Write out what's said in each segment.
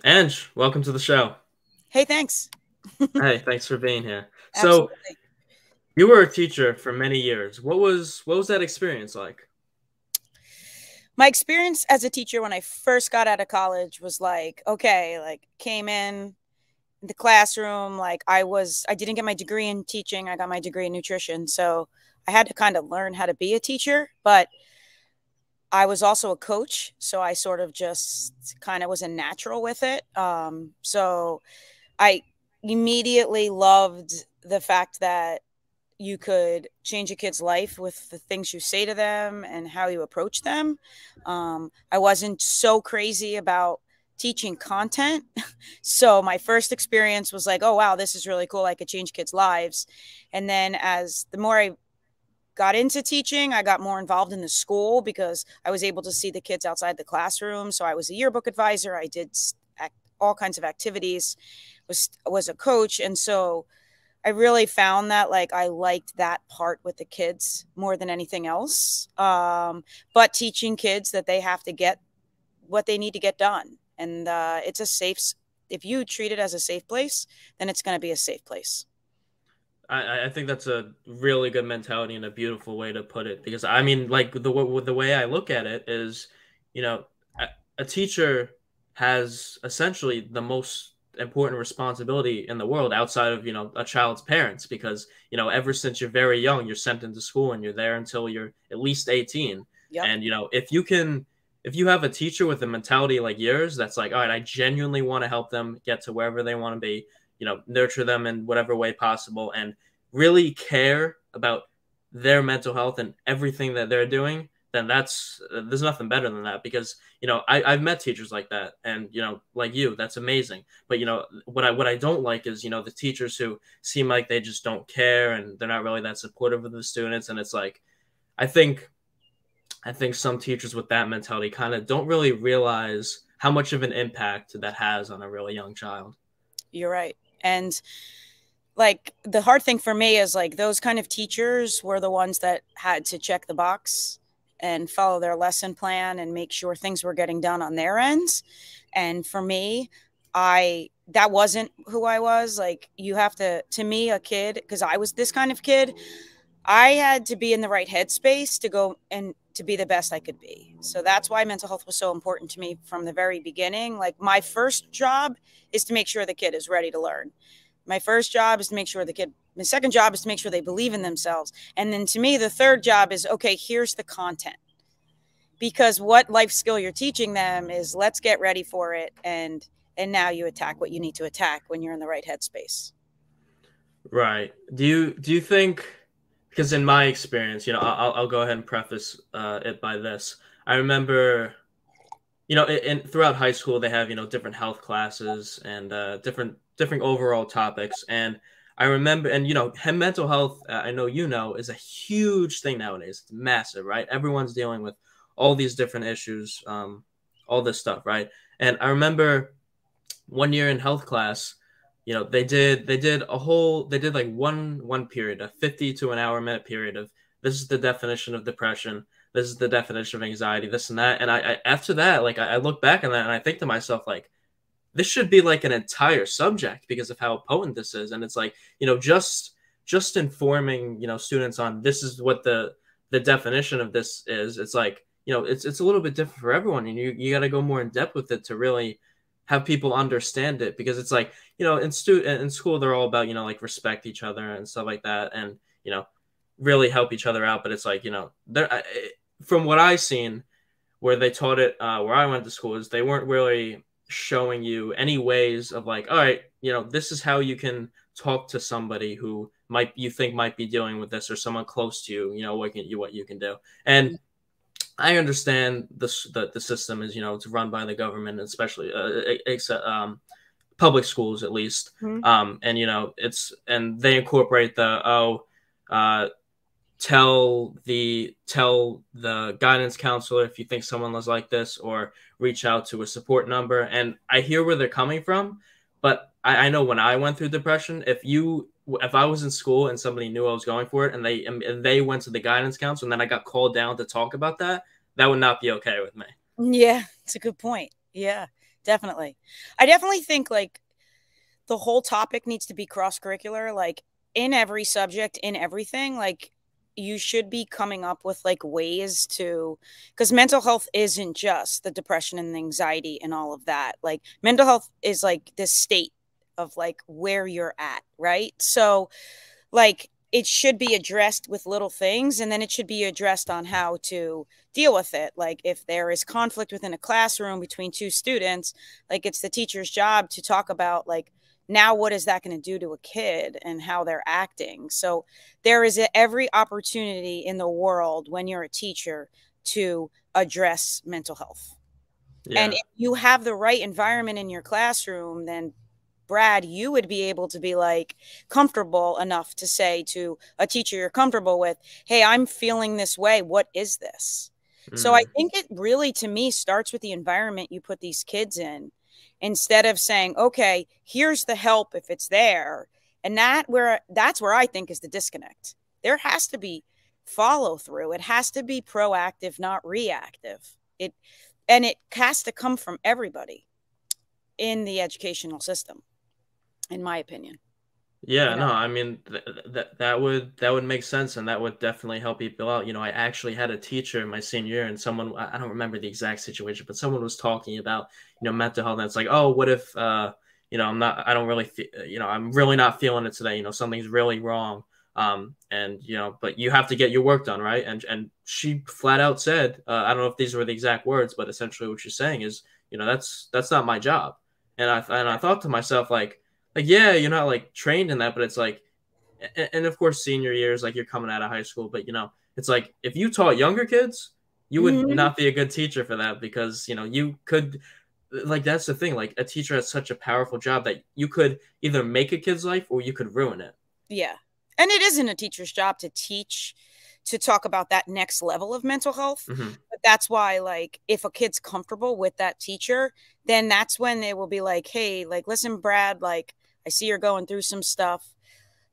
Ange, welcome to the show. Hey, thanks. Hey, thanks for being here. So, Absolutely. you were a teacher for many years. What was that experience like? My experience as a teacher when I first got out of college was like, okay, like came in the classroom, like I didn't get my degree in teaching. I got my degree in nutrition. So I had to kind of learn how to be a teacher, but I was also a coach. So I sort of just kind of was a natural with it. So I immediately loved the fact that you could change a kid's life with the things you say to them and how you approach them. I wasn't so crazy about teaching content. So my first experience was like, oh, wow, this is really cool. I could change kids' lives. And then as the more I got into teaching, I got more involved in the school because I was able to see the kids outside the classroom. So I was a yearbook advisor. I did all kinds of activities, was a coach. And so I really found that like I liked that part with the kids more than anything else. But teaching kids that they have to get what they need to get done. And it's a safe, if you treat it as a safe place, then it's going to be a safe place. I think that's a really good mentality and a beautiful way to put it because I mean, like the way I look at it is, you know, a teacher has essentially the most important responsibility in the world outside of, a child's parents because, ever since you're very young, you're sent into school and you're there until you're at least 18. Yep. And, if you have a teacher with a mentality like yours, that's like, all right, I genuinely want to help them get to wherever they want to be, nurture them in whatever way possible and really care about their mental health and everything that they're doing, then there's nothing better than that because I've met teachers like that and like you, that's amazing. But what I don't like is the teachers who seem like they just don't care and they're not really that supportive of the students, and it's like I think I think some teachers with that mentality kind of don't really realize how much of an impact that has on a really young child. You're right. And like the hard thing for me is like those kind of teachers were the ones that had to check the box and follow their lesson plan and make sure things were getting done on their ends. And for me, I that wasn't who I was. Like you have to me, a kid, because I was this kind of kid, I had to be in the right headspace to go and to be the best I could be. So that's why mental health was so important to me from the very beginning. Like my first job is to make sure the kid is ready to learn. My first job is to make sure the kid, my second job is to make sure they believe in themselves. And then to me, the third job is okay, here's the content. Because what life skill you're teaching them is let's get ready for it, and now you attack what you need to attack when you're in the right headspace. Right. Do you think, because in my experience, I'll go ahead and preface it by this. I remember, throughout high school they have different health classes and different overall topics, and I remember, and mental health, I know is a huge thing nowadays. It's massive, right? Everyone's dealing with all these different issues, all this stuff, right? And I remember one year in health class, they did like one period, a 50 to an hour minute period of this is the definition of depression, this is the definition of anxiety, this and that. And I after that, like I look back on that and I think to myself, like, this should be like an entire subject because of how potent this is. And it's like, just informing, students on this is what the definition of this is. It's like, it's a little bit different for everyone, and you got to go more in depth with it to really have people understand it, because it's like, in school they're all about, like, respect each other and stuff like that, and really help each other out. But it's like, there, from what I seen, where they taught it, where I went to school, is they weren't really showing you any ways of like, all right, this is how you can talk to somebody who might you think might be dealing with this, or someone close to you, what you can do. And I understand the system is, it's run by the government, especially public schools at least. Mm-hmm. And and they incorporate the uh, tell the guidance counselor if you think someone was like this, or reach out to a support number. And I hear where they're coming from, but I know when I went through depression, if I was in school and somebody knew I was going for it, and they went to the guidance counselor, and then I got called down to talk about that, that would not be okay with me. Yeah, it's a good point. Yeah. Definitely. I definitely think like the whole topic needs to be cross curricular, like in every subject, in everything. Like you should be coming up with like ways to, because mental health isn't just the depression and the anxiety and all of that. Like mental health is like this state of like where you're at, right? So like it should be addressed with little things, and then it should be addressed on how to deal with it. Like if there is conflict within a classroom between two students, like it's the teacher's job to talk about like, now what is that going to do to a kid and how they're acting. So there is every opportunity in the world when you're a teacher to address mental health. And Yeah. if you have the right environment in your classroom, then Brad, you would be able to be like comfortable enough to say to a teacher you're comfortable with, hey, I'm feeling this way. What is this? So I Mm. think it really, to me, starts with the environment you put these kids in, instead of saying, okay, here's the help if it's there. And that's where I think is the disconnect. There has to be follow through. It has to be proactive, not reactive. It has to come from everybody in the educational system, in my opinion. Yeah, You no, know, I mean that would make sense, and that would definitely help people out. I actually had a teacher in my senior year, and someone, I don't remember the exact situation, but someone was talking about mental health, and it's like, oh, what if I don't really feel, I'm really not feeling it today. Something's really wrong. And but you have to get your work done, right? And she flat out said, I don't know if these were the exact words, but essentially what she's saying is, that's not my job. And I thought to myself like yeah, you're not like trained in that, but it's like, and of course senior years, like you're coming out of high school, but it's like if you taught younger kids, you would mm-hmm. not be a good teacher for that, because you could, like, that's the thing, like a teacher has such a powerful job that you could either make a kid's life or you could ruin it. Yeah. And it isn't a teacher's job to teach, to talk about that next level of mental health. Hmm. But that's why, like, if a kid's comfortable with that teacher, then that's when they will be like, hey, like, listen, Brad, like, I see you're going through some stuff.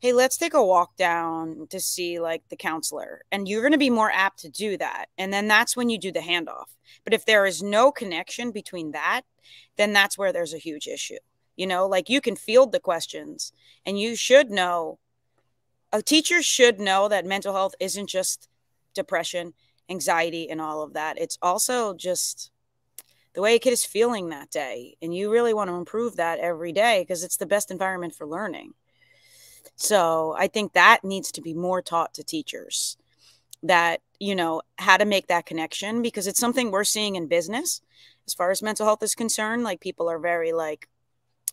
Hey, let's take a walk down to see like the counselor. And you're going to be more apt to do that. And then that's when you do the handoff. But if there is no connection between that, then that's where there's a huge issue. Like you can field the questions, and you should know, a teacher should know that mental health isn't just depression, anxiety, and all of that. It's also just the way a kid is feeling that day. And you really want to improve that every day because it's the best environment for learning. So I think that needs to be more taught to teachers, that, how to make that connection, because it's something we're seeing in business as far as mental health is concerned. Like people are very like,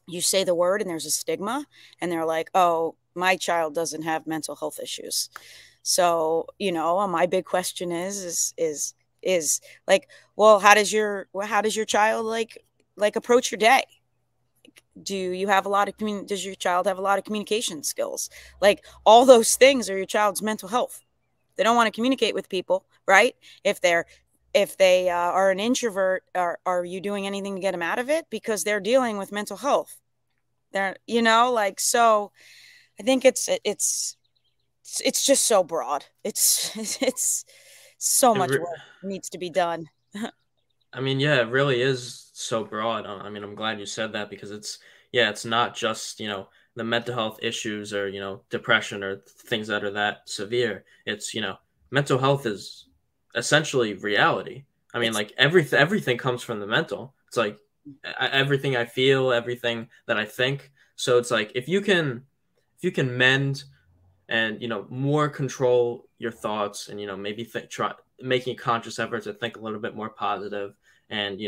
you say the word and there's a stigma, and they're like, oh, my child doesn't have mental health issues. So, my big question is like, well, how does your child like approach your day? Do you have a lot of does your child have a lot of communication skills? Like all those things are your child's mental health. They don't want to communicate with people, right? If they are an introvert, are you doing anything to get them out of it? Because they're dealing with mental health. They're, like, so I think it's just so broad. It's so It much re- work needs to be done. I mean, yeah, it really is so broad. I mean, I'm glad you said that, because yeah, it's not just, the mental health issues, or, depression, or things that are that severe. It's, mental health is essentially reality. I mean, It's like everything comes from the mental. It's like everything I feel, everything that I think. So it's like if you can mend and more control your thoughts, and maybe try making a conscious effort to think a little bit more positive, and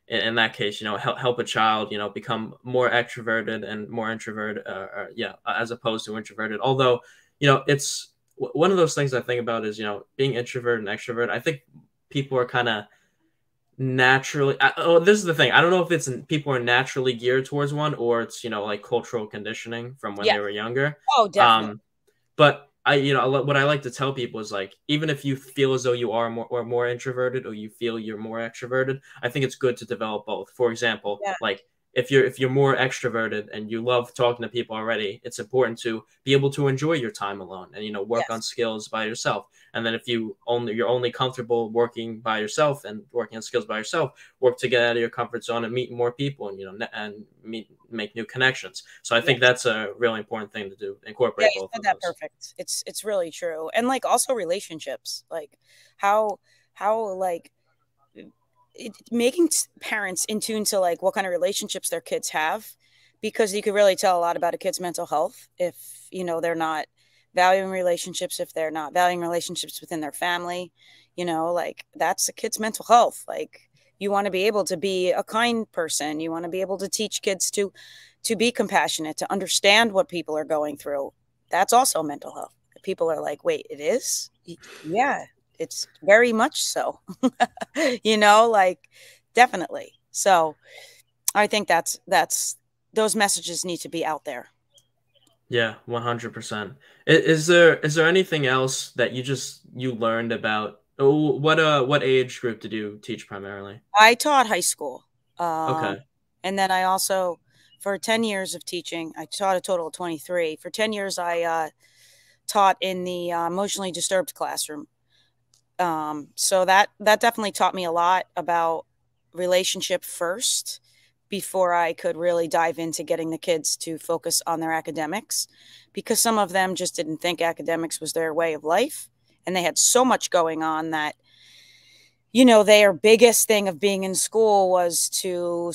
in that case, help a child become more extroverted and more introverted, yeah, as opposed to introverted. Although it's one of those things I think about is being introvert and extrovert. I think people are kind of naturally, oh, this is the thing, I don't know if it's people are naturally geared towards one, or it's like cultural conditioning from when Yeah. they were younger. Oh, definitely. But what I like to tell people is, like, even if you feel as though you are more introverted, or you feel you're more extroverted, I think it's good to develop both. For example, Yeah. like if you're more extroverted and you love talking to people already, it's important to be able to enjoy your time alone and work on Yes. skills by yourself. And then if you're only comfortable working by yourself and working on skills by yourself, work to get out of your comfort zone and meet more people and make new connections. So I think Yes. that's a really important thing to do. Yeah, Incorporate you both said of that those. perfect. It's really true. And like also relationships, like how like making parents in tune to like what kind of relationships their kids have, because you could really tell a lot about a kid's mental health if they're not valuing relationships, if they're not valuing relationships within their family. Like that's a kid's mental health. Like you want to be able to be a kind person, you want to be able to teach kids to be compassionate, to understand what people are going through. That's also mental health. People are like, wait, it is? Yeah, it's very much so. Like definitely. So I think that's those messages need to be out there. Yeah, 100%. Is there anything else that you learned about? Oh, what age group did you teach primarily? I taught high school. Um, Okay. and then I also, for 10 years of teaching, I taught a total of 23. For 10 years, I taught in the emotionally disturbed classroom. So that definitely taught me a lot about relationship first before I could really dive into getting the kids to focus on their academics, because some of them just didn't think academics was their way of life. And they had so much going on that their biggest thing of being in school was to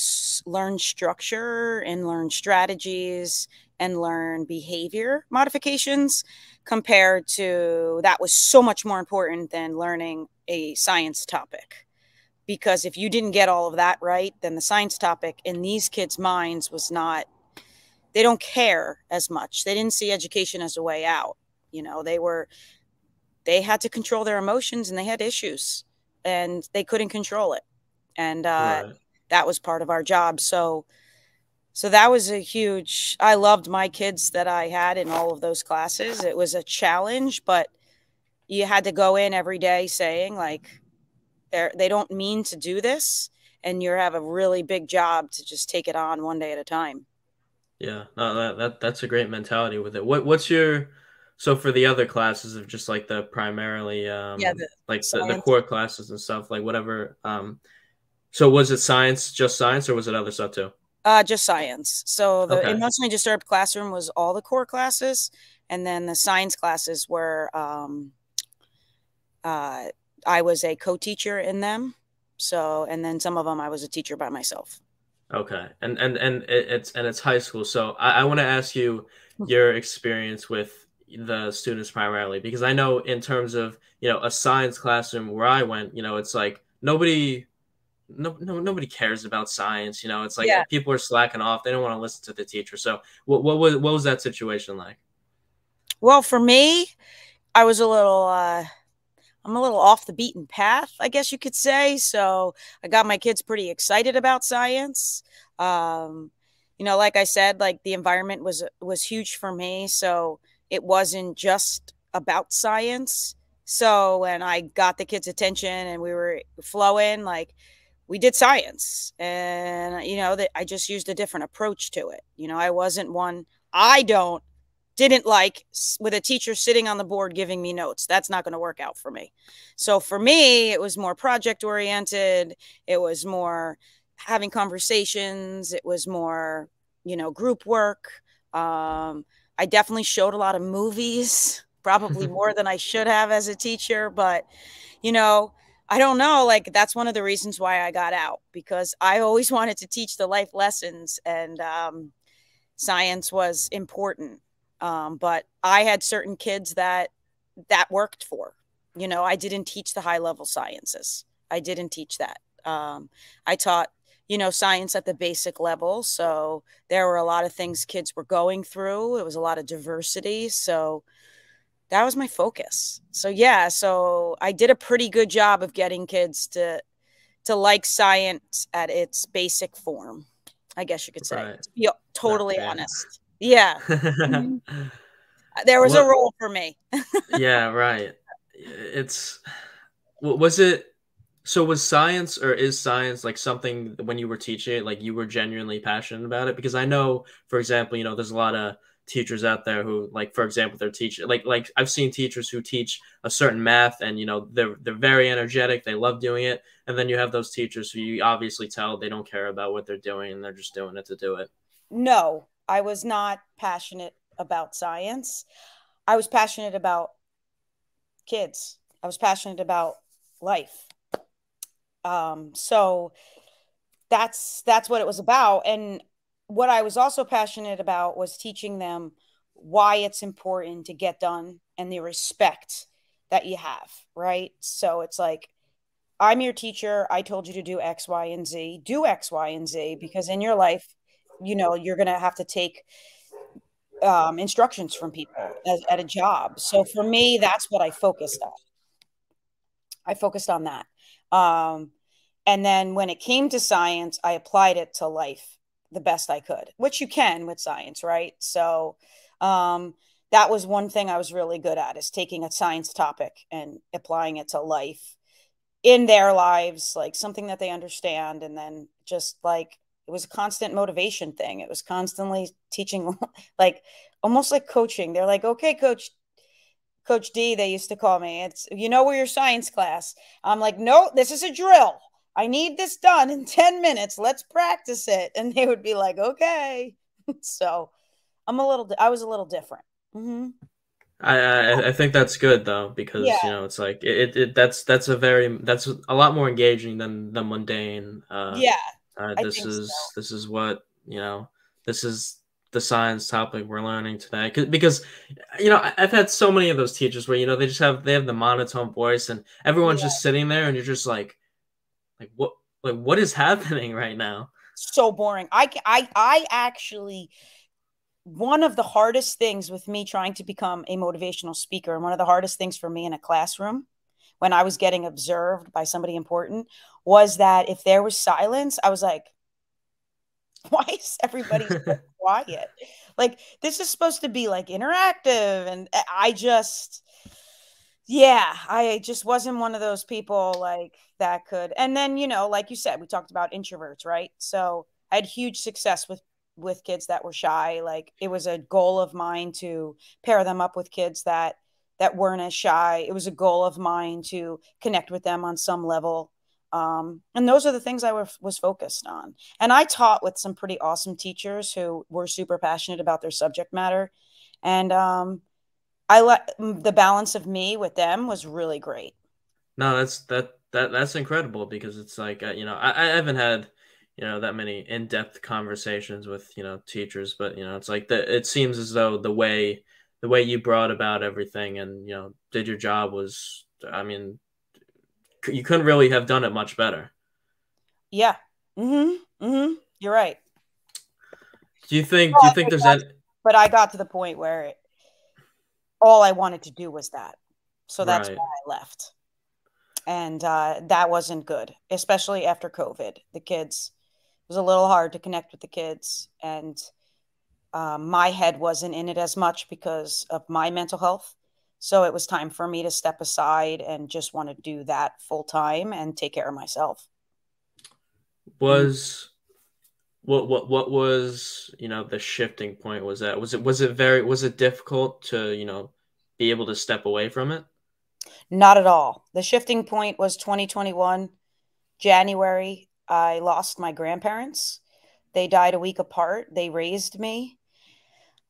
learn structure and learn strategies and learn behavior modifications, compared to that was so much more important than learning a science topic. Because if you didn't get all of that right, then the science topic in these kids' minds was not, they don't care as much. They didn't see education as a way out. They had to control their emotions, and they had issues and they couldn't control it. And Right. that was part of our job. So that was a huge, I loved my kids that I had in all of those classes. It was a challenge, but you had to go in every day saying like, they don't mean to do this. And you have a really big job to just take it on one day at a time. Yeah. No, that's a great mentality with it. What's your so for the other classes of just like the primarily Yeah, the like the science. core classes and stuff, like whatever so was it science, just science, or was it other stuff too? Just science. So the Okay. emotionally disturbed classroom was all the core classes, and then the science classes were uh, I was a co-teacher in them. So, and then some of them I was a teacher by myself. Okay. It's high school. So I want to ask you your experience with the students primarily, because I know in terms of, a science classroom where I went, it's like nobody cares about science, it's like Yeah. people are slacking off. They don't want to listen to the teacher. So what was that situation like? Well, for me, I was a little I'm a little off the beaten path, I guess you could say. So I got my kids pretty excited about science. Um, like I said, like the environment was huge for me. So it wasn't just about science. So when I got the kids' attention and we were flowing, like we did science, and that I just used a different approach to it. I wasn't one. I don't didn't like with a teacher sitting on the board giving me notes. That's not going to work out for me. So for me, it was more project oriented. It was more having conversations. It was more, group work. I definitely showed a lot of movies, probably more than I should have as a teacher, but you know, I don't know. Like, that's one of the reasons why I got out, because I always wanted to teach the life lessons, and science was important. But I had certain kids that worked for. I didn't teach the high level sciences. I didn't teach that. I taught, science at the basic level. So there were a lot of things kids were going through. It was a lot of diversity. So that was my focus. So yeah, so I did a pretty good job of getting kids to like science at its basic form, I guess you could say, Right. to be Not totally yeah. honest. Yeah. Mhm. There was a What role for me. Yeah, right. It's was it So was science or is science like something when you were teaching it, like you were genuinely passionate about it? Because I know, for example, there's a lot of teachers out there who, like, for example, they're teaching like I've seen teachers who teach a certain math and they're very energetic, they love doing it, and then you have those teachers who you obviously tell they don't care about what they're doing and they're just doing it to do it. No, I was not passionate about science. I was passionate about kids. I was passionate about life. So that's what it was about. And what I was also passionate about was teaching them why it's important to get done and the respect that you have, right? So it's like, I'm your teacher. I told you to do X, Y, and Z. Do X, Y, and Z, because in your life, you're going to have to take instructions from people at a job. So for me, that's what I focused on. I focused on that. And then when it came to science, I applied it to life the best I could, which you can with science, right? So that was one thing I was really good at, is taking a science topic and applying it to life in their lives, like something that they understand. And then just like, it was a constant motivation thing. It was constantly teaching, like almost like coaching. They're like, okay, Coach D, they used to call me. It's, we're your science class. I'm like, no, this is a drill. I need this done in 10 minutes. Let's practice it. And they would be like, okay. So I was a little different. Mm-hmm. I think that's good though, because Yeah. it's like that's a lot more engaging than the mundane. Yeah. I This think so. is what this is the science topic we're learning today. Because I've had so many of those teachers where they have the monotone voice and everyone's Yeah. just sitting there and you're just what is happening right now? So boring. I actually, one of the hardest things with me trying to become a motivational speaker, and one of the hardest things for me in a classroom when I was getting observed by somebody important, was that if there was silence, I was like, why is everybody so quiet? Like, this is supposed to be like interactive. And I just wasn't one of those people like that could. And then, like you said, we talked about introverts, right? So I had huge success with kids that were shy. Like, it was a goal of mine to pair them up with kids that weren't as shy. It was a goal of mine to connect with them on some level. And those are the things I was focused on. And I taught with some pretty awesome teachers who were super passionate about their subject matter. And I let the balance of me with them was really great. No, that's incredible, because it's like I haven't had that many in-depth conversations with teachers, but it's like it seems as though the way you brought about everything and did your job was, I mean, you couldn't really have done it much better. Yeah. Mm-hmm. Mm-hmm. You're right. Do you think there's that? But I got to the point where all I wanted to do was that. So that's Right. why I left. And that wasn't good, especially after COVID. The kids, it was a little hard to connect with the kids. And my head wasn't in it as much because of my mental health. So it was time for me to step aside and just want to do that full time and take care of myself. Mhm. Was what was the shifting point? Was it difficult to be able to step away from it? Not at all. The shifting point was 2021, January. I lost my grandparents. They died a week apart. They raised me.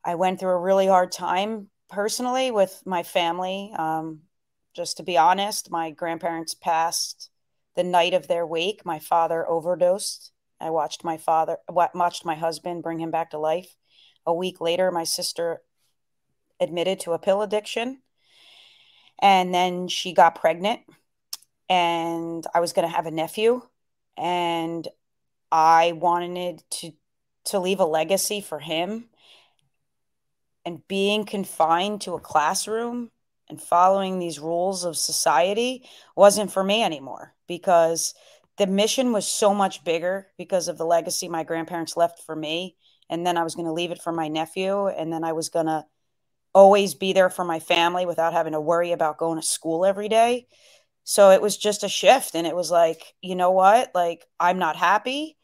I went through a really hard time personally with my family. Just to be honest, my grandparents passed the night of their wake. My father overdosed. I watched my husband bring him back to life. A week later, my sister admitted to a pill addiction, and then she got pregnant, and I was going to have a nephew, and I wanted to leave a legacy for him. And being confined to a classroom and following these rules of society wasn't for me anymore, because the mission was so much bigger because of the legacy my grandparents left for me. And then I was going to leave it for my nephew. And then I was going to always be there for my family without having to worry about going to school every day. So it was just a shift. And it was like, you know what? Like, I'm not happy.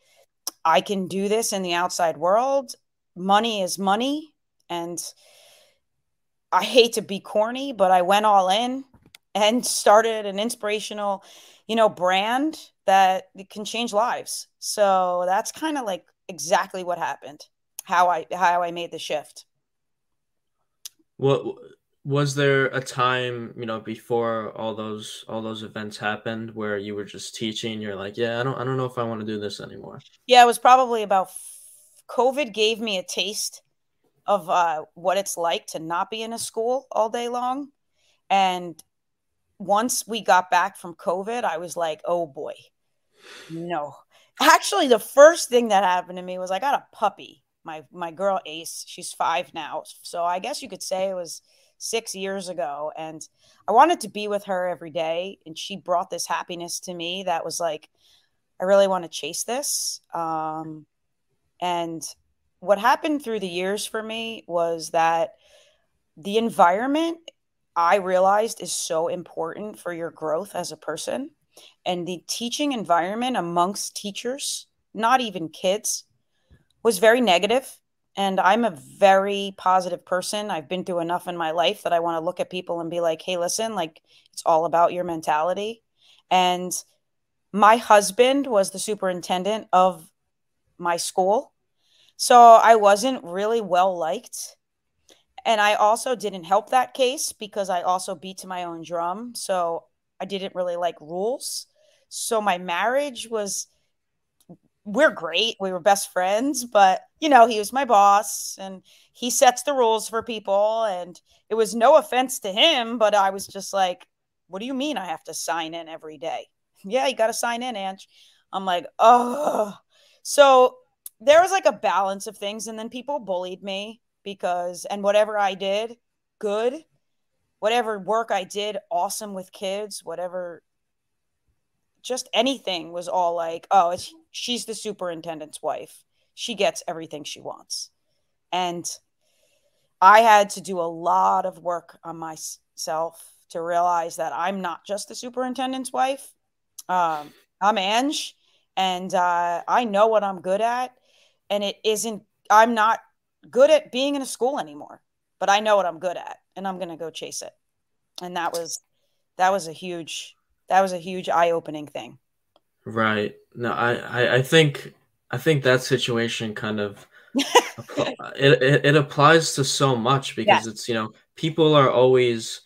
I can do this in the outside world. Money is money. And I hate to be corny, but I went all in and started an inspirational, brand that can change lives. So that's kind of like exactly what happened, how I made the shift. What was there a time, before all those events happened where you were just teaching, you're like, yeah, I don't know if I want to do this anymore. Yeah, it was probably about COVID gave me a taste of what it's like to not be in a school all day long. And once we got back from COVID, I was like, oh boy, no. Actually, the first thing that happened to me was I got a puppy. My girl Ace, she's 5 now. So I guess you could say it was 6 years ago. And I wanted to be with her every day. And she brought this happiness to me that was like, I really want to chase this. And what happened through the years for me was that the environment, I realized, is so important for your growth as a person. And the teaching environment amongst teachers, not even kids, was very negative. And I'm a very positive person. I've been through enough in my life that I want to look at people and be like, hey, listen, like, it's all about your mentality. And my husband was the superintendent of my school. So I wasn't really well liked. And I also didn't help that case because I also beat to my own drum. So I didn't really like rules. So my marriage was, we're great. We were best friends, but he was my boss and he sets the rules for people. And it was no offense to him, but I was just like, what do you mean I have to sign in every day? Yeah, you got to sign in, Ange. I'm like, oh. So there was like a balance of things. And then people bullied me because, and whatever I did, good. Whatever work I did, awesome with kids, whatever, just anything was all like, oh, she's the superintendent's wife. She gets everything she wants. And I had to do a lot of work on myself to realize that I'm not just the superintendent's wife. I'm Ange, and I know what I'm good at. And it isn't, I'm not good at being in a school anymore, but I know what I'm good at, and I'm going to go chase it. And that was a huge eye-opening thing. Right. No, I think that situation kind of it applies to so much because Yes. it's, people are always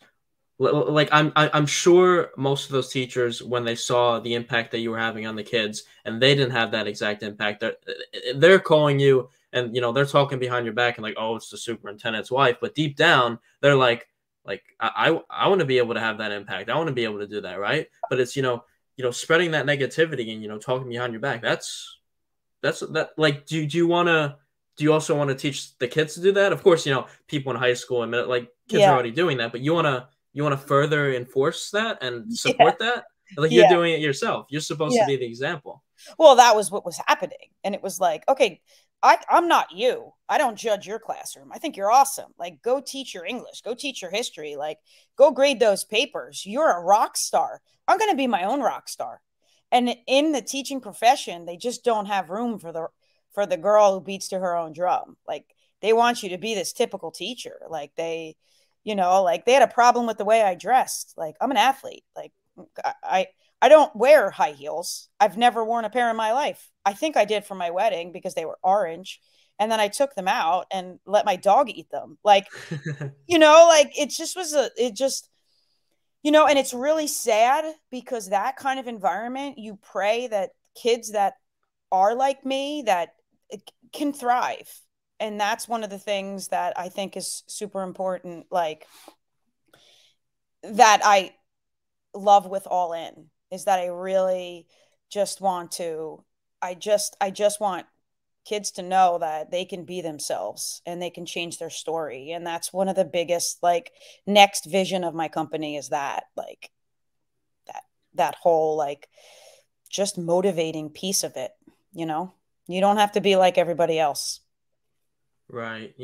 like I'm sure most of those teachers, when they saw the impact that you were having on the kids and they didn't have that exact impact, they're calling you and they're talking behind your back and like, oh, it's the superintendent's wife, but deep down they're like I want to be able to have that impact. I want to be able to do that, right? But it's, spreading that negativity and talking behind your back. That's that, like, do you want to, do you also want to teach the kids to do that? Of course, people in high school and like kids are Yeah. already doing that, but you want to further enforce that and Yeah. support that? Like, you're Yeah. doing it yourself. You're supposed to Yeah. be the example. Well, that was what was happening. And it was like, okay, I'm not you. I don't judge your classroom. I think you're awesome. Like, go teach your English, go teach your history, like, go grade those papers. You're a rock star. I'm going to be my own rock star. And in the teaching profession, they just don't have room for the girl who beats to her own drum. Like, they want you to be this typical teacher. Like, like they had a problem with the way I dressed. Like, I'm an athlete. Like, I I don't wear high heels. I've never worn a pair in my life. I think I did for my wedding because they were orange. And then I took them out and let my dog eat them. Like, like it just was it just, and it's really sad because that kind of environment, you pray that kids that are like me, that can thrive. And that's one of the things that I think is super important, like that I love with All In, is that I really just want to I just want kids to know that they can be themselves and they can change their story. And that's one of the biggest, like, next vision of my company, is that, like, that whole, like, just motivating piece of it, you know. You don't have to be like everybody else. Right.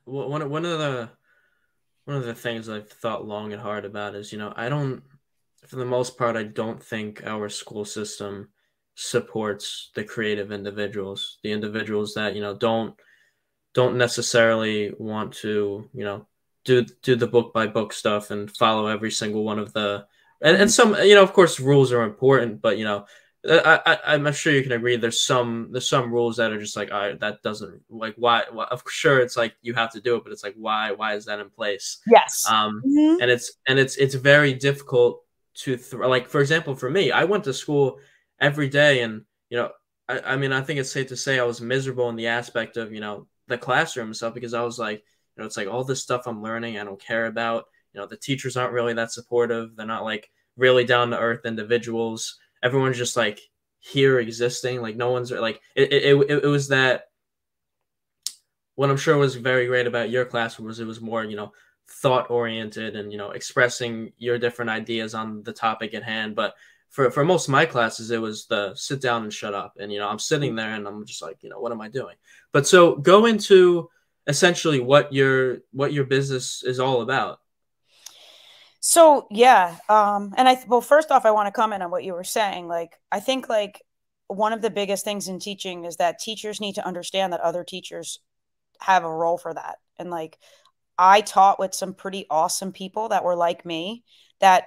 One of the things I've thought long and hard about is, I don't for the most part, I don't think our school system supports the creative individuals, the individuals that, don't necessarily want to, do the book by book stuff and follow every single one of the, and Mhm. some, of course rules are important, but I'm sure you can agree there's some rules that are just like, all right, that doesn't, like, why of sure it's like you have to do it, but it's like, why is that in place? Yes. um Mhm. and it's very difficult to like, for example, for me, I went to school every day, and I mean, I think it's safe to say I was miserable in the aspect of, the classroom and stuff, because I was like, it's like all this stuff I'm learning I don't care about. The teachers aren't really that supportive. They're not like really down to earth individuals. Everyone's just like here existing. Like no one's like it was that. What I'm sure was very great about your class was it was more, thought oriented, and expressing your different ideas on the topic at hand. But for most of my classes, it was the sit down and shut up, and I'm sitting there and I'm just like, what am I doing? But so go into essentially what your business is all about. So yeah, and well, first off, I want to comment on what you were saying. Like, I think like one of the biggest things in teaching is that teachers need to understand that other teachers have a role for that. And like, I taught with some pretty awesome people that were like me, that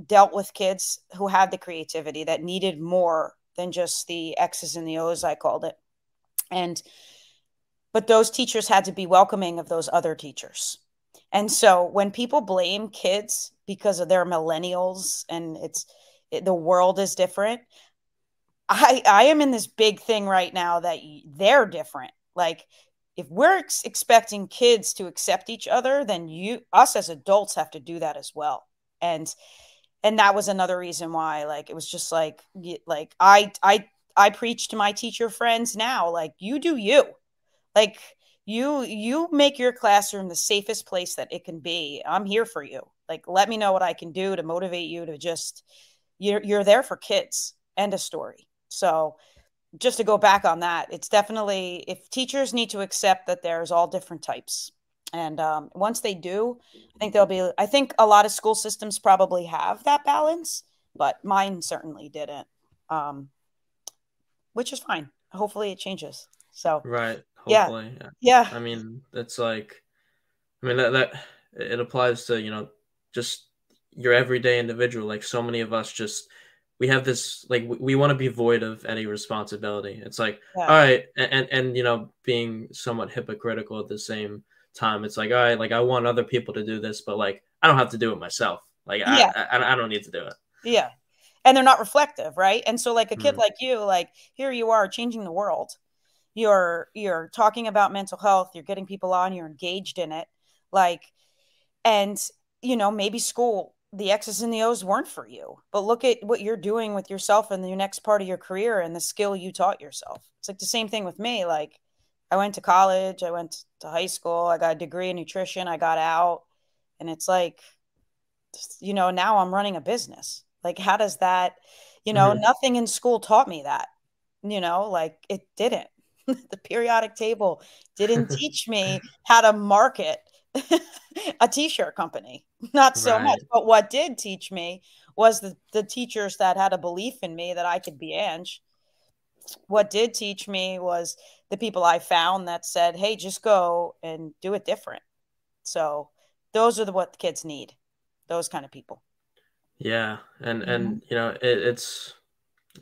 dealt with kids who had the creativity that needed more than just the X's and the O's, I called it. And but those teachers had to be welcoming of those other teachers. And so when people blame kids because of their millennials and the world is different, I am in this big thing right now that they're different. Like, if we're expecting kids to accept each other, then us as adults have to do that as well. And that was another reason why, like, it was just like I preach to my teacher friends now, like, you do you. Like, you make your classroom the safest place that it can be. I'm here for you. Like, let me know what I can do to motivate you to just, you're there for kids. End of story. So just to go back on that, it's definitely, if teachers need to accept that there's all different types. And once they do, I think a lot of school systems probably have that balance, but mine certainly didn't, um, which is fine. Hopefully it changes. So, Right. yeah. Hopefully. Yeah. Yeah. I mean, that's like, I mean, that it applies to, just your everyday individual. Like so many of us just, we have this, like, we want to be void of any responsibility. It's like, Yeah. all right, and being somewhat hypocritical at the same time. It's like, all right, like I want other people to do this, but like I don't have to do it myself. Like Yeah. I don't need to do it. Yeah. And they're not reflective, right? And so, like, a kid Mm, like you, like, here you are changing the world. You're talking about mental health, you're getting people on, you're engaged in it. Like, and maybe school, the X's and the O's weren't for you, but look at what you're doing with yourself in your next part of your career and the skill you taught yourself. It's like the same thing with me. Like, I went to college, I went to high school, I got a degree in nutrition, I got out, and it's like, now I'm running a business. Like, how does that, mm-hmm. nothing in school taught me that, like, it didn't. The periodic table didn't teach me how to market a t-shirt company. Not so much. Right. But what did teach me was the teachers that had a belief in me that I could be Ange. What did teach me was the people I found that said, hey, just go and do it different. So those are what the kids need, those kind of people. Yeah, Mhm. and it's,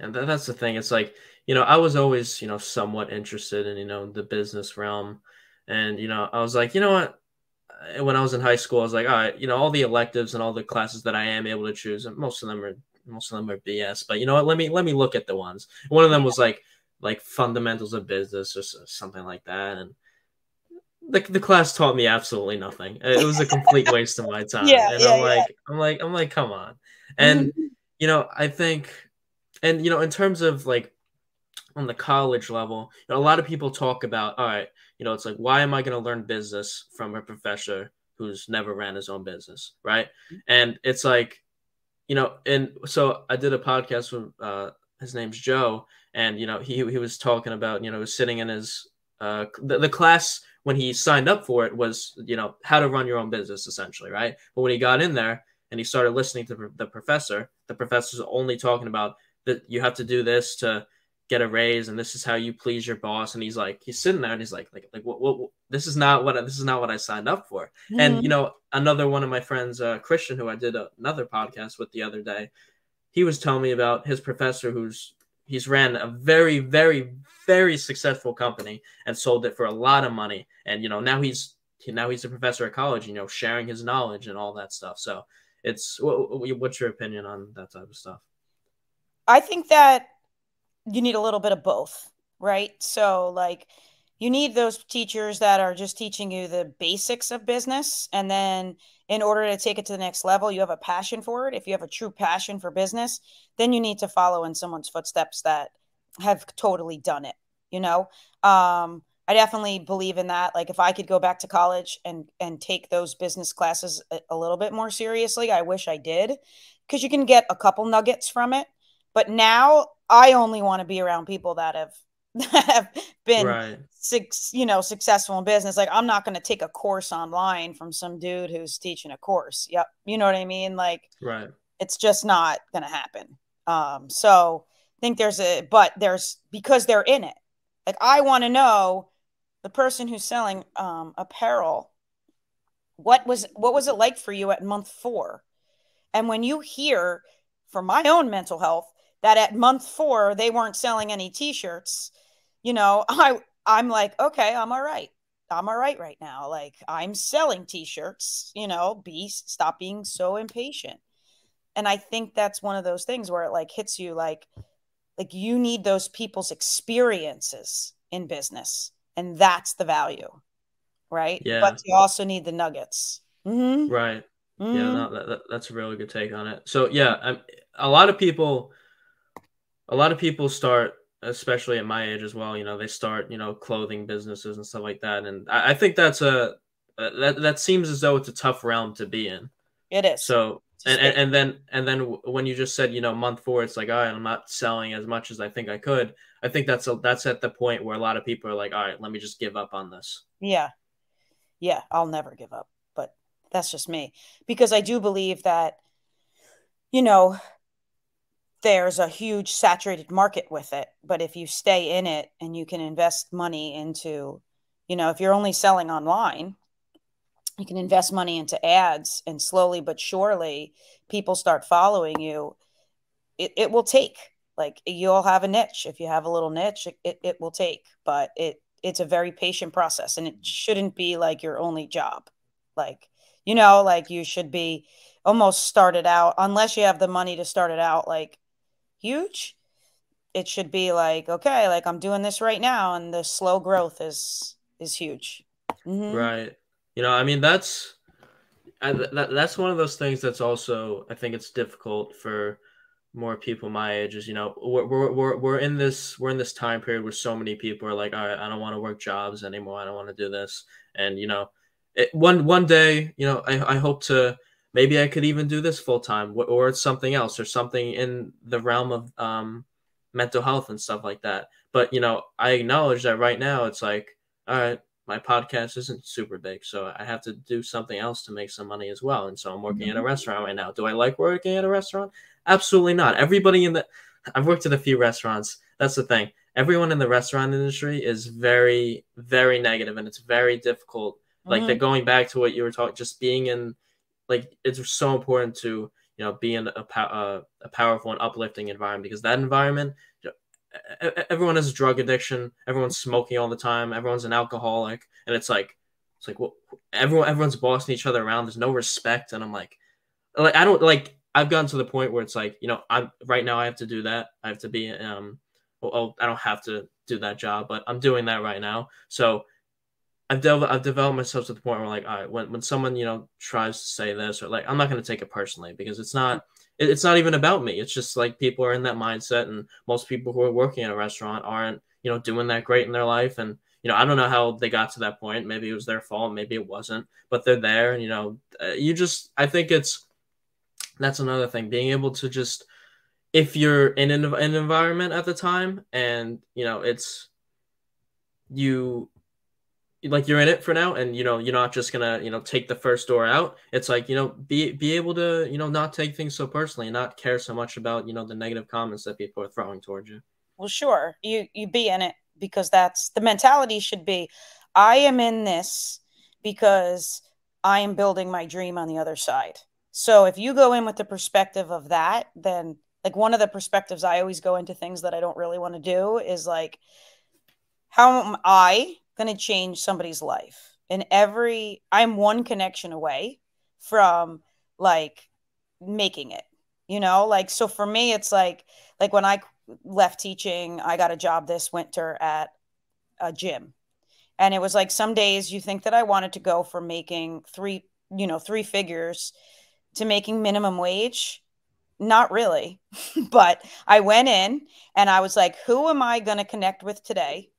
and that's the thing. It's like, I was always, somewhat interested in, the business realm. And, I was like, you know what? When I was in high school, I was like, all right, all the electives and all the classes that I am able to choose, and most of them are BS. But you know what? Let me look at the ones. One of them was like fundamentals of business or something like that. And the class taught me absolutely nothing. It was a complete waste of my time. Yeah, And yeah, I'm like, come on. yeah. And I think, and in terms of like on the college level, a lot of people talk about, all right, it's like, why am I going to learn business from a professor who's never ran his own business, right? And it's like, and so I did a podcast with his name's Joe, and he was talking about, he was sitting in his the class when he signed up for it was, how to run your own business essentially, right? But when he got in there, and he started listening to the professor. The professor's only talking about that you have to do this to get a raise, and this is how you please your boss. And he's sitting there, and he's like, what this is not what I signed up for. And Mm-hmm. another one of my friends, Christian, who I did another podcast with the other day, he was telling me about his professor he's ran a very, very, very successful company and sold it for a lot of money. And now he's a professor at college, sharing his knowledge and all that stuff. So what's your opinion on that type of stuff? I think that you need a little bit of both, right? So, like, you need those teachers that are just teaching you the basics of business. And then, in order to take it to the next level, you have a passion for it. If you have a true passion for business, then you need to follow in someone's footsteps that have totally done it, you know? I definitely believe in that. Like, if I could go back to college and take those business classes a little bit more seriously, I wish I did, because you can get a couple nuggets from it. But now I only want to be around people that have that have been Right. successful in business. Like, I'm not going to take a course online from some dude who's teaching a course. Yep, you know what I mean? Like, Right. it's just not going to happen. So I think there's because they're in it. Like, I want to know the person who's selling apparel. What was it like for you at month 4? And when you hear, for my own mental health, that at month 4 they weren't selling any t-shirts, I'm like, okay, I'm all right. I'm all right now. Like, I'm selling t-shirts, stop being so impatient. And I think that's one of those things where it like hits you like you need those people's experiences in business, and that's the value, right? But Yeah. you also need the nuggets. Mm-hmm. Right. Yeah. Mm-hmm. No, that's a really good take on it. So yeah, a lot of people a lot of people start, especially at my age as well, they start, clothing businesses and stuff like that. And I think that seems as though it's a tough realm to be in. It is. So, To stay. and then when you just said, month 4, it's like, all right, I'm not selling as much as I think I could. I think that's at the point where a lot of people are like, all right, let me just give up on this. Yeah. Yeah. I'll never give up. But that's just me. Because I do believe that, you know, there's a huge saturated market with it. But if you stay in it and you can invest money into, if you're only selling online, you can invest money into ads, and slowly but surely people start following you. It will take, like, you'll have a niche. If you have a little niche, it will take, but it's a very patient process, and it shouldn't be like your only job. Like, like, you should be almost started out, unless you have the money to start it out like huge. It should be like, okay, like, I'm doing this right now, and the slow growth is huge. Mm-hmm. Right. I mean, that's one of those things that's also, I think it's difficult for more people my age. Is we're in this time period where so many people are like, all right, I don't want to work jobs anymore, I don't want to do this. And one day, I hope to, maybe I could even do this full time, or it's something else, or something in the realm of mental health and stuff like that. But I acknowledge that right now it's like, all right, my podcast isn't super big, so I have to do something else to make some money as well. And so I'm working at a restaurant right now. Do I like working at a restaurant? Absolutely not. I've worked at a few restaurants. That's the thing. Everyone in the restaurant industry is very, very negative, and it's very difficult. Like, Mm-hmm. going back to what you were talking, just being in, like, it's so important to, be in a powerful and uplifting environment, because that environment, everyone has a drug addiction, everyone's smoking all the time, everyone's an alcoholic, and it's like well, everyone's bossing each other around. There's no respect, and I'm like I don't like. I've gotten to the point where it's like, I'm right now. I have to do that. I have to be well, I don't have to do that job, but I'm doing that right now. So I've developed myself to the point where, like, all right, when someone tries to say this, or like, I'm not going to take it personally, because it's not even about me. It's just like people are in that mindset, and most people who are working at a restaurant aren't doing that great in their life. And I don't know how they got to that point. Maybe it was their fault, maybe it wasn't, but they're there. And I think that's another thing, being able to just, if you're in an environment at the time, and it's you like you're in it for now, and you're not just gonna take the first door out. It's like be able to not take things so personally, and not care so much about the negative comments that people are throwing towards you. Well, sure, you be in it because that's the mentality should be. I am in this because I am building my dream on the other side. So if you go in with the perspective of that, then like one of the perspectives I always go into things that I don't really want to do is like, how am I going to change somebody's life? And I'm one connection away from like making it, like, so for me, it's like when I left teaching, I got a job this winter at a gym. And it was like some days you think that I wanted to go from making three figures to making minimum wage. Not really. But I went in and I was like, who am I going to connect with today?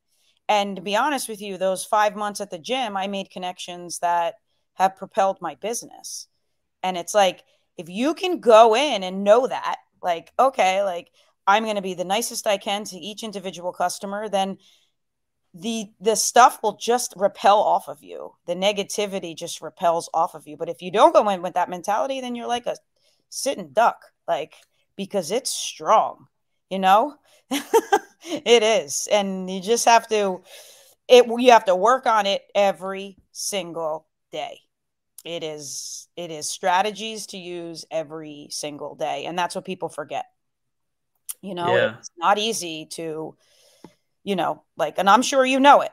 And to be honest with you, those 5 months at the gym, I made connections that have propelled my business. And it's like, if you can go in and know that, like, okay, like I'm going to be the nicest I can to each individual customer, then the stuff will just repel off of you. The negativity just repels off of you. But if you don't go in with that mentality, then you're like a sitting duck, like, because it's strong, you know? It is. And you just have to, you have to work on it every single day. It is strategies to use every single day. And that's what people forget. Yeah. It's not easy to, like, and I'm sure you know it.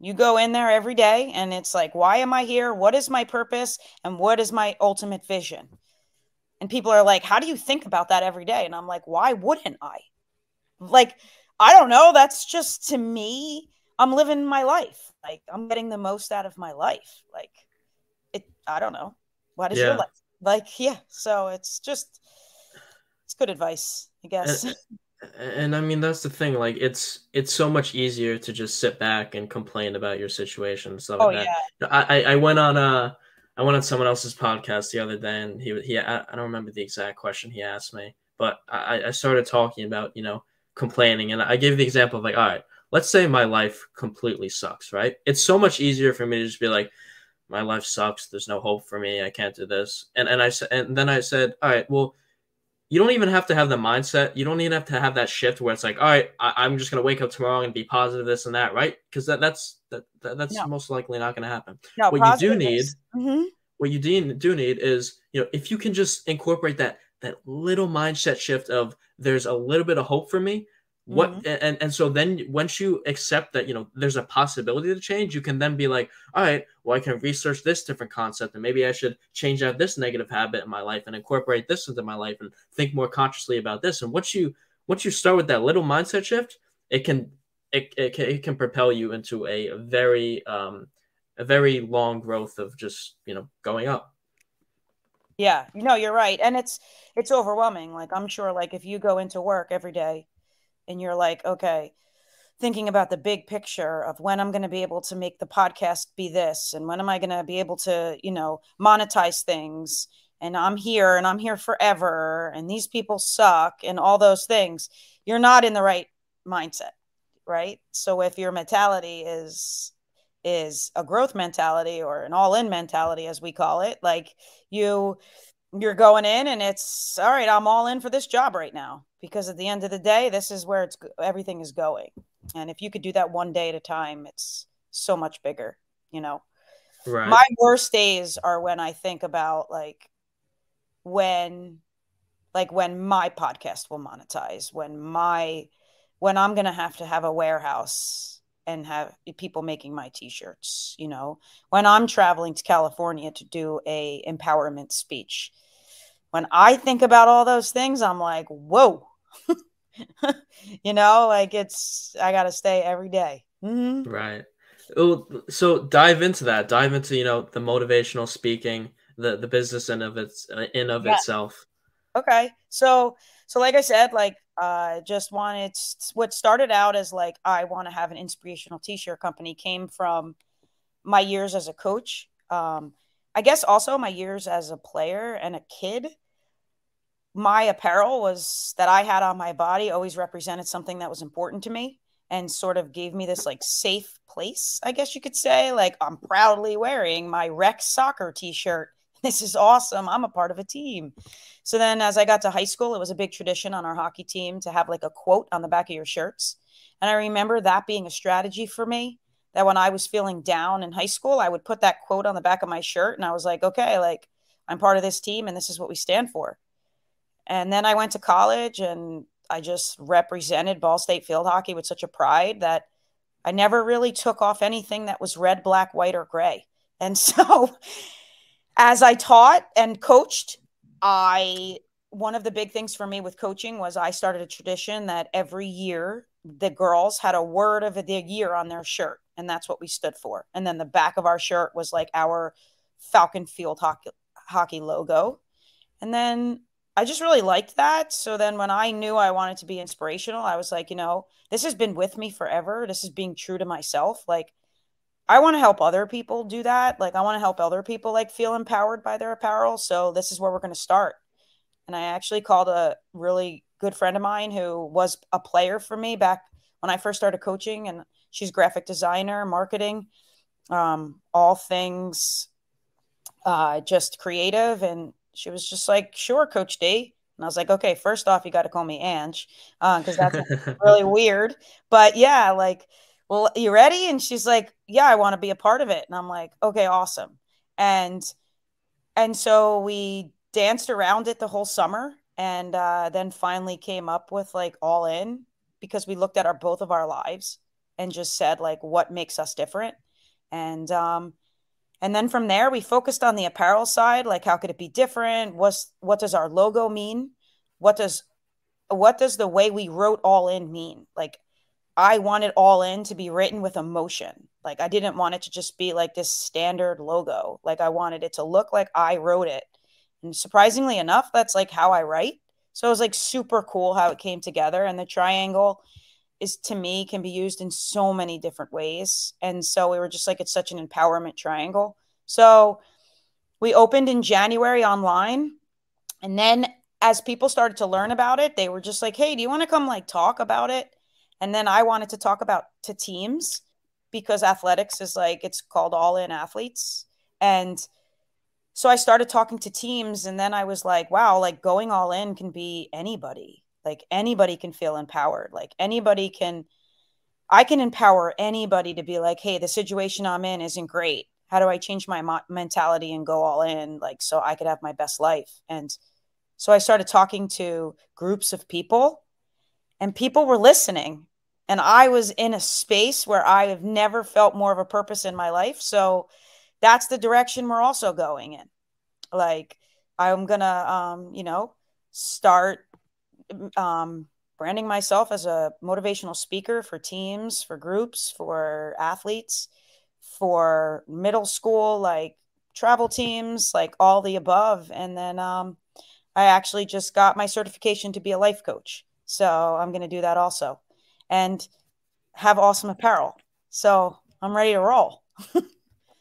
You go in there every day and it's like, why am I here? What is my purpose? And what is my ultimate vision? And people are like, how do you think about that every day? And I'm like, why wouldn't I? Like, I don't know. That's just, to me, I'm living my life. Like, I'm getting the most out of my life. Like, I don't know. What is your Yeah. life? Like, yeah. So it's good advice, I guess. And I mean, that's the thing. Like, it's so much easier to just sit back and complain about your situation and stuff Oh, like that. yeah. I went on someone else's podcast the other day, and I don't remember the exact question he asked me, but I started talking about complaining, and I gave the example of like, all right, let's say my life completely sucks, right? It's so much easier for me to just be like, my life sucks. There's no hope for me. I can't do this. And then I said, all right, well, you don't even have to have the mindset. You don't even have to have that shift where it's like, all right, I'm just gonna wake up tomorrow and be positive, this and that, right? Because that's No, most likely not gonna happen. no, What you do positive need, is. Mm-hmm. what you do need is, if you can just incorporate that little mindset shift of there's a little bit of hope for me. Mm-hmm. And so then once you accept that there's a possibility to change, you can then be like, all right, well, I can research this different concept, and maybe I should change out this negative habit in my life and incorporate this into my life and think more consciously about this. And once you start with that little mindset shift, it can propel you into a very long growth of just going up. Yeah, you're right. And it's overwhelming. Like, I'm sure, like, if you go into work every day and you're like, okay, thinking about the big picture of when I'm going to be able to make the podcast be this, and when am I going to be able to, monetize things, and I'm here forever, and these people suck, and all those things, you're not in the right mindset, right? So if your mentality is a growth mentality, or an all-in mentality, as we call it, like, you're going in and it's all right, I'm all in for this job right now, because at the end of the day, this is where everything is going. And if you could do that one day at a time, it's so much bigger. Right. My worst days are when I think about when when my podcast will monetize, when I'm going to have a warehouse and have people making my t-shirts, when I'm traveling to California to do a empowerment speech. When I think about all those things, I'm like, whoa. Like, I got to stay every day. Mm-hmm. Right. So dive into that. Dive into the motivational speaking, the business in of Yeah. itself. Okay. So like I said, like, just wanted, what started out as like, I want to have an inspirational t-shirt company, came from my years as a coach. I guess also my years as a player and a kid. My apparel that I had on my body always represented something that was important to me. and sort of gave me this like safe place, I guess you could say. Like, I'm proudly wearing my rec soccer t-shirt. This is awesome. I'm a part of a team. So then as I got to high school, it was a big tradition on our hockey team to have like a quote on the back of your shirts. And I remember that being a strategy for me, that when I was feeling down in high school, I would put that quote on the back of my shirt and I was like, okay, like I'm part of this team and this is what we stand for. And then I went to college and I just represented Ball State field hockey with such a pride that I never really took off anything that was red, black, white, or gray. And so as I taught and coached, one of the big things for me with coaching was I started a tradition that every year the girls had a word of the year on their shirt, and that's what we stood for. And then the back of our shirt was like our Falcon Field hockey logo. And then I just really liked that. So then when I knew I wanted to be inspirational, I was like, this has been with me forever. This is being true to myself. Like, I want to help other people do that. Like, I want to help other people like feel empowered by their apparel. So this is where we're going to start. And I actually called a really good friend of mine who was a player for me back when I first started coaching. And she's graphic designer, marketing, all things just creative. And she was just like, sure, Coach D. And I was like, okay, first off, you got to call me Ange because that's really weird. But yeah, like, well, you ready? And she's like, yeah, I want to be a part of it. And I'm like, okay, awesome. And so we danced around it the whole summer and then finally came up with like All In because we looked at both of our lives and just said like what makes us different. And then from there we focused on the apparel side, like how could it be different? What does our logo mean? What does the way we wrote All In mean? Like, I wanted All In to be written with emotion. Like, I didn't want it to just be like this standard logo. Like, I wanted it to look like I wrote it. And surprisingly enough, that's like how I write. So it was like super cool how it came together. And the triangle is, to me, can be used in so many different ways. And so we were just like, it's such an empowerment triangle. So we opened in January online. And then as people started to learn about it, they were just like, hey, do you want to come like talk about it? And then I wanted to talk about to teams because athletics is like, it's called All In Athletes. And so I started talking to teams and then I was like, wow, like going all in can be anybody. Like anybody can feel empowered. Like I can empower anybody to be like, hey, the situation I'm in isn't great. How do I change my mentality and go all in? Like, so I could have my best life. And so I started talking to groups of people and people were listening. And I was in a space where I have never felt more of a purpose in my life. So that's the direction we're also going in. Like, I'm going to, start branding myself as a motivational speaker for teams, for groups, for athletes, for middle school, like travel teams, like all the above. And then I actually just got my certification to be a life coach. So I'm going to do that also and have awesome apparel. So I'm ready to roll.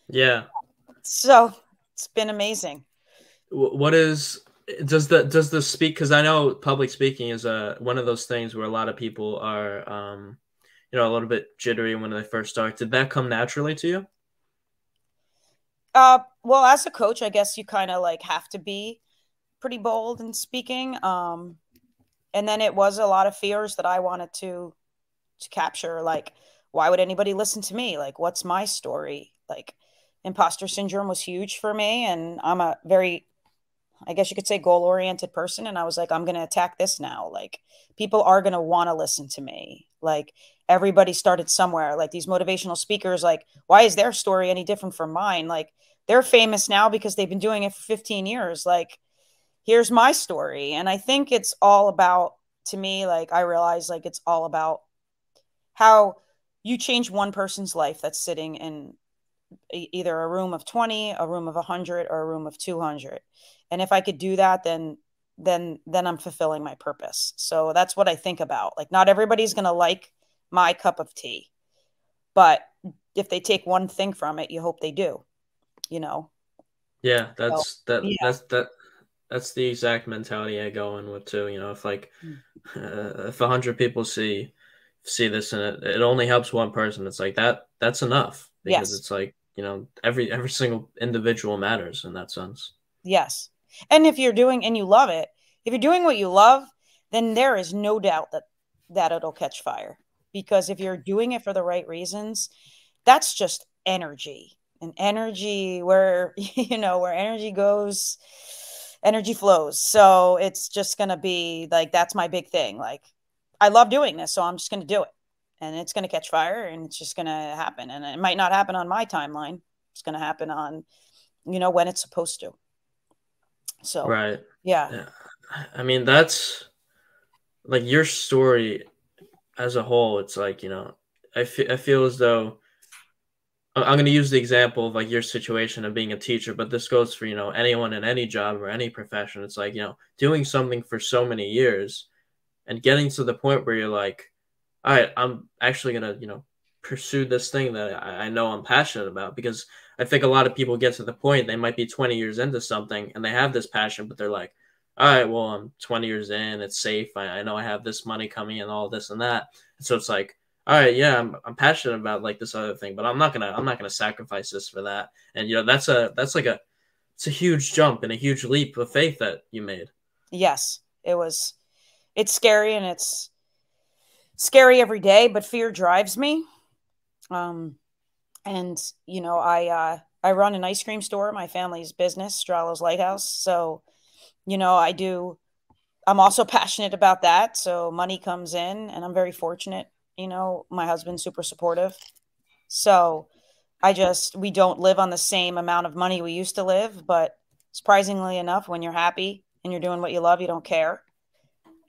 Yeah. So it's been amazing. What is does the speak, because I know public speaking is one of those things where a lot of people are a little bit jittery when they first start. Did that come naturally to you? Well, as a coach, I guess you kind of like have to be pretty bold in speaking. And then it was a lot of fears that I wanted to capture. Like, why would anybody listen to me? Like, what's my story? Like, imposter syndrome was huge for me. And I'm a very, I guess you could say, goal-oriented person. And I was like, I'm going to attack this now. Like, people are going to want to listen to me. Like, everybody started somewhere. Like, these motivational speakers, like, why is their story any different from mine? Like, they're famous now because they've been doing it for 15 years. Like, here's my story. And I think it's all about, to me, like, I realize like it's all about how you change one person's life that's sitting in either a room of 20, a room of 100, or a room of 200. And if I could do that, then I'm fulfilling my purpose. So that's what I think about. Like, not everybody's going to like my cup of tea, but if they take one thing from it, you hope they do, Yeah, So, yeah. that's the exact mentality I go in with too. If like if 100 people see see this and it only helps one person, it's like that's enough because Yes. it's like, every single individual matters in that sense. Yes. And if you're doing and you love it, if you're doing what you love, then there is no doubt that it'll catch fire. Because if you're doing it for the right reasons, that's just energy. And energy where where energy goes, energy flows. So it's just going to be like that's my big thing. Like I love doing this, so I'm just going to do it. And it's going to catch fire and it's just going to happen. And it might not happen on my timeline. It's going to happen on when it's supposed to. So, Right. yeah. Yeah. I mean, that's like your story as a whole. It's like, I feel as though I'm going to use the example of like your situation of being a teacher, but this goes for, anyone in any job or any profession. It's like, doing something for so many years and getting to the point where you're like, all right, I'm actually going to, pursue this thing that I know I'm passionate about. Because I think a lot of people get to the point they might be 20 years into something and they have this passion, but they're like, all right, well, I'm 20 years in, it's safe. I know I have this money coming in, all this and that. And so it's like, all right, yeah, I'm passionate about like this other thing, but I'm not gonna sacrifice this for that. And it's a huge jump and a huge leap of faith that you made. Yes, it was. It's scary and it's scary every day, but fear drives me. Um, and I run an ice cream store, my family's business, Stralo's Lighthouse. So, I do. I'm also passionate about that. So money comes in, and I'm very fortunate. My husband's super supportive. So we don't live on the same amount of money we used to live, but surprisingly enough, when you're happy and you're doing what you love, you don't care.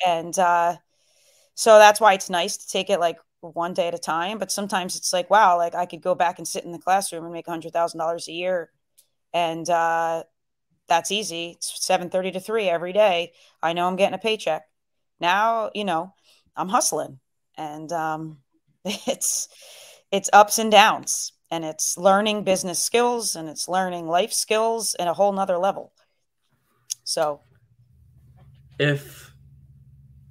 And so that's why it's nice to take it like one day at a time. But sometimes it's like, wow, like I could go back and sit in the classroom and make $100,000 a year. And that's easy. It's 7:30 to 3 every day. I know I'm getting a paycheck. Now, I'm hustling. And it's it's ups and downs. And it's learning business skills and it's learning life skills at a whole nother level. So If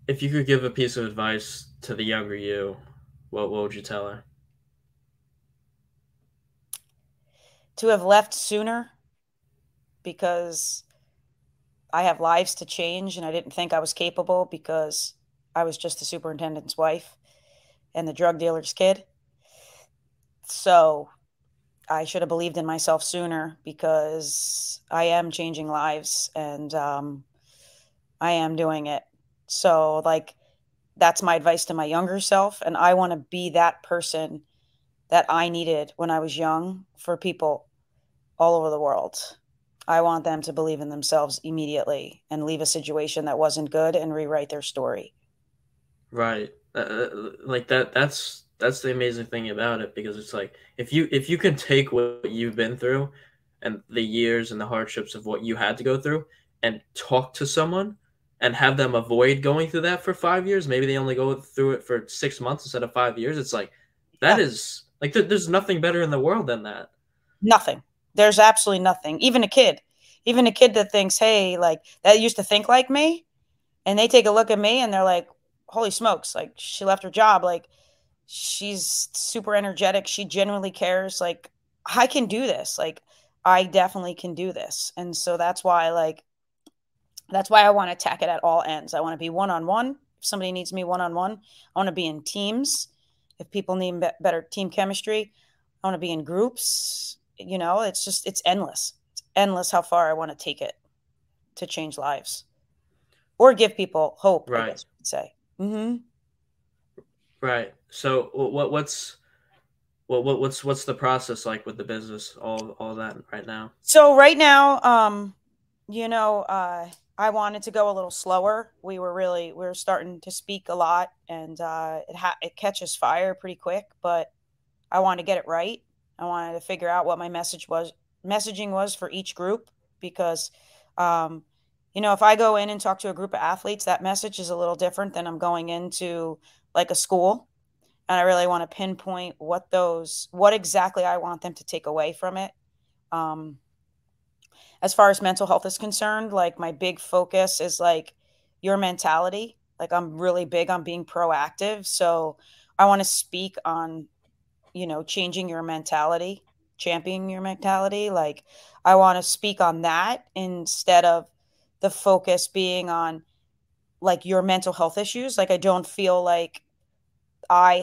if you could give a piece of advice to the younger you, what would you tell her? to have left sooner because I have lives to change and I didn't think I was capable because I was just the superintendent's wife and the drug dealer's kid. So I should have believed in myself sooner because I am changing lives and I am doing it. So, like, that's my advice to my younger self. And I want to be that person that I needed when I was young for people all over the world. I want them to believe in themselves immediately and leave a situation that wasn't good and rewrite their story. Right. Like that's the amazing thing about it because it's like if you can take what you've been through and the years and the hardships of what you had to go through and talk to someone and have them avoid going through that for 5 years, maybe they only go through it for 6 months instead of 5 years. It's like that Yeah, is like there's nothing better in the world than that. nothing. There's absolutely nothing. Even a kid that thinks, hey, like that used to think like me, and they take a look at me and they're like, holy smokes, like she left her job. Like she's super energetic. She genuinely cares. Like I can do this. Like I definitely can do this. And so that's why I want to attack it at all ends. I want to be one on one. If somebody needs me one on one, I want to be in teams. If people need better team chemistry, I want to be in groups. It's endless. It's endless how far I want to take it to change lives or give people hope, I Right. guess you could say. Mm-hmm. Right. So what's the process like with the business, all that right now? So right now, I wanted to go a little slower. We were starting to speak a lot, and it catches fire pretty quick. But I wanted to get it right. I wanted to figure out what my messaging was for each group because, um, if I go in and talk to a group of athletes, that message is a little different than I'm going into like a school. And I really want to pinpoint what exactly I want them to take away from it. Um, as far as mental health is concerned, like my big focus is like your mentality. Like I'm really big on being proactive. So I want to speak on, changing your mentality, championing your mentality. Like, I want to speak on that instead of the focus being on like your mental health issues. Like, I don't feel like I'm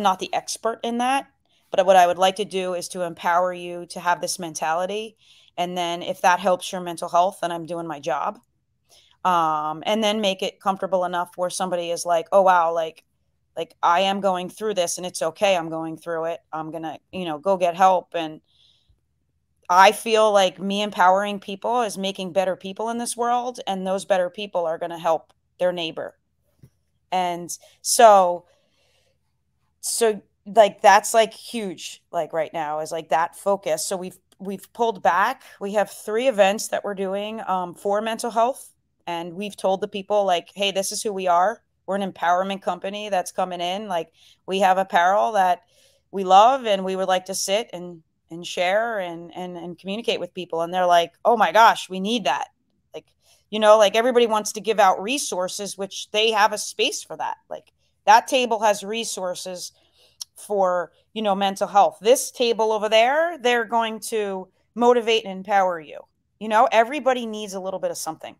not the expert in that. But what I would like to do is to empower you to have this mentality. And then if that helps your mental health, then I'm doing my job. And then make it comfortable enough where somebody is like, oh, wow, like I am going through this and it's okay. I'm going through it. I'm going to, go get help. And I feel like me empowering people is making better people in this world. And those better people are going to help their neighbor. And so like that's like huge, like right now is like that focus. So we've pulled back. We have 3 events that we're doing for mental health, and we've told the people like, hey, this is who we are. We're an empowerment company that's coming in. Like, we have apparel that we love, and we would like to sit and share and communicate with people. And they're like, oh my gosh, we need that. Like, like everybody wants to give out resources, which they have a space for that. Like, that table has resources for, mental health. This table over there, they're going to motivate and empower you. Everybody needs a little bit of something.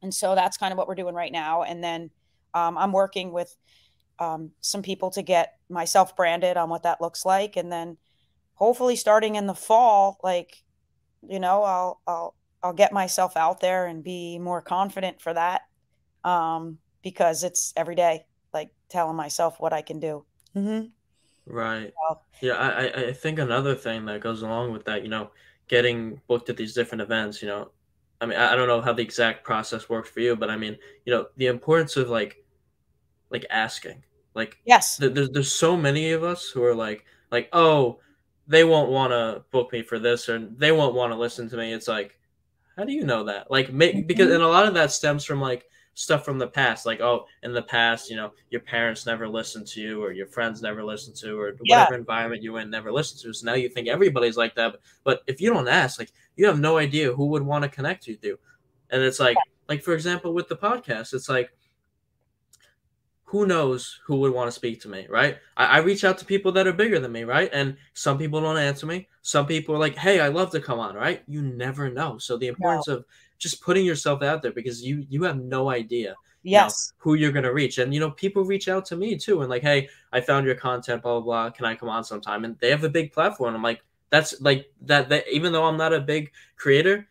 And so that's kind of what we're doing right now. And then I'm working with some people to get myself branded on what that looks like. And then hopefully starting in the fall, like, I'll get myself out there and be more confident for that. Because it's every day, like telling myself what I can do. Mm-hmm. Right. Yeah, I think another thing that goes along with that, getting booked at these different events, I mean, I don't know how the exact process works for you, but I mean, the importance of like asking. Like, Yes. there's so many of us who are like, oh, they won't want to book me for this, or they won't want to listen to me. It's like, how do you know that? Like, because Mm-hmm. and a lot of that stems from like stuff from the past. Like, oh, in the past, your parents never listened to you, or your friends never listened to, or Yeah. whatever environment you in never listened to. So now you think everybody's like that. But if you don't ask, like, you have no idea who would want to connect you to. And it's like for example, with the podcast, it's like, who knows who would want to speak to me, right? I reach out to people that are bigger than me, right? And some people don't answer me. Some people are like, hey, I'd love to come on, right? You never know. So the No. importance of just putting yourself out there, because you have no idea, Yes. who you're gonna reach. And people reach out to me too and like, hey, I found your content, blah blah blah. Can I come on sometime? And they have a big platform. I'm like, that's like that even though I'm not a big creator,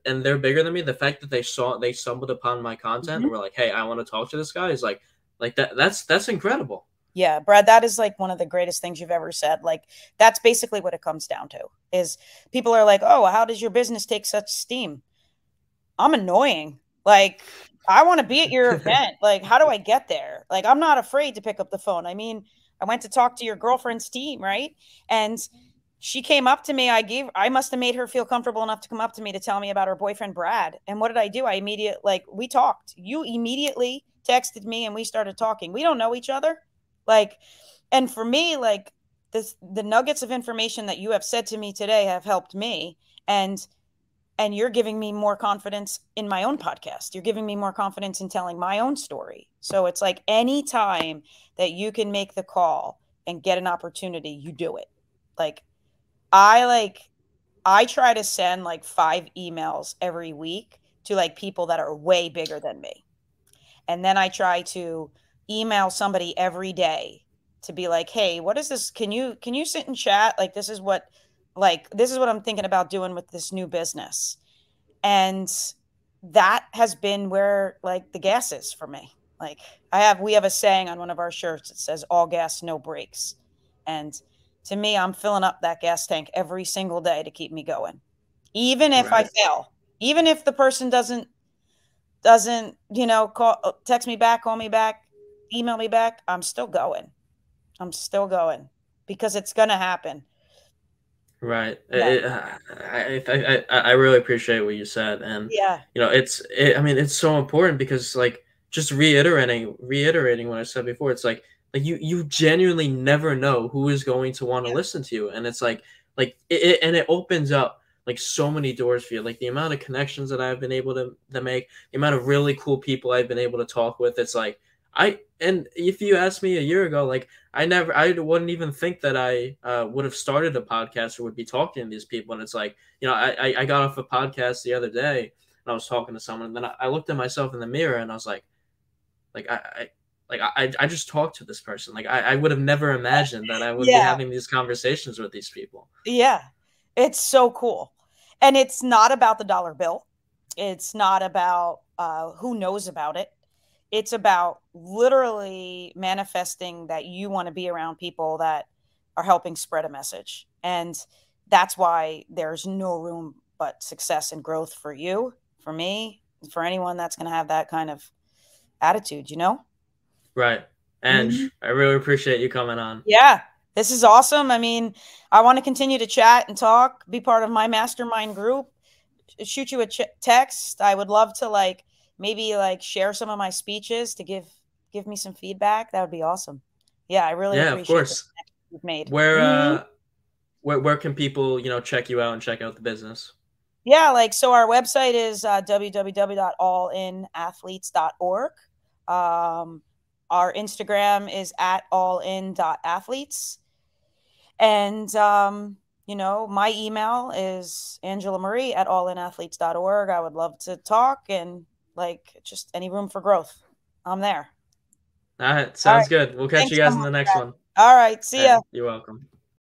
and they're bigger than me, the fact that they stumbled upon my content Mm-hmm. and were like, hey, I want to talk to this guy is like that's incredible. Yeah, Brad, that is like one of the greatest things you've ever said. Like, that's basically what it comes down to is people are like, oh, how does your business take such steam? I'm annoying. Like, I want to be at your event. Like, how do I get there? Like, I'm not afraid to pick up the phone. I mean, I went to talk to your girlfriend's team, right? And she came up to me. I must have made her feel comfortable enough to come up to me to tell me about her boyfriend, Brad. And what did I do? We talked. You immediately texted me and we started talking. We don't know each other. Like, and for me, like, the nuggets of information that you have said to me today have helped me. And you're giving me more confidence in my own podcast. You're giving me more confidence in telling my own story. So it's like any time that you can make the call and get an opportunity, you do it. Like, I try to send like 5 emails every week to like people that are way bigger than me. And then I try to email somebody every day to be like, hey, what is this? Can you sit and chat? This is what I'm thinking about doing with this new business. And that has been where like the gas is for me. Like, we have a saying on one of our shirts. It says all gas, no brakes. And to me, I'm filling up that gas tank every single day to keep me going. Even if I Right. fail, even if the person doesn't, text me back, call me back, email me back, I'm still going. I'm still going because it's going to happen. Right. Yeah. I really appreciate what you said, and Yeah. I mean, it's so important because like just reiterating what I said before. It's like you genuinely never know who is going to want to Yeah. listen to you, and it's and it opens up like so many doors for you. Like the amount of connections that I've been able to make, the amount of really cool people I've been able to talk with. It's like And if you asked me a year ago, like I wouldn't even think that I would have started a podcast or would be talking to these people. And it's like, I got off a podcast the other day and I was talking to someone, and then I looked at myself in the mirror and I was like I just talked to this person. Like I would have never imagined that I would be Yeah. having these conversations with these people. Yeah. It's so cool. And it's not about the dollar bill. It's not about who knows about it. It's about literally manifesting that you want to be around people that are helping spread a message. And that's why there's no room but success and growth for you, for me, for anyone that's going to have that kind of attitude, you know? Right. And Mhm. I really appreciate you coming on. Yeah, this is awesome. I mean, I want to continue to chat and talk, be part of my mastermind group, shoot you a text. I would love to like maybe like share some of my speeches to give me some feedback. That would be awesome. Yeah, I really Yeah, of appreciate the course. connection you've made. Where Mhm. where can people, check you out and check out the business? Yeah, like so our website is www.allinathletes.org. Um, our Instagram is at allin.athletes. And, my email is Angela Marie at allinathletes.org. I would love to talk and like just any room for growth. I'm there. All right, All right. sounds good. We'll catch you Thanks so guys in much, the next Brad. one. All right. All See right, ya. you're welcome.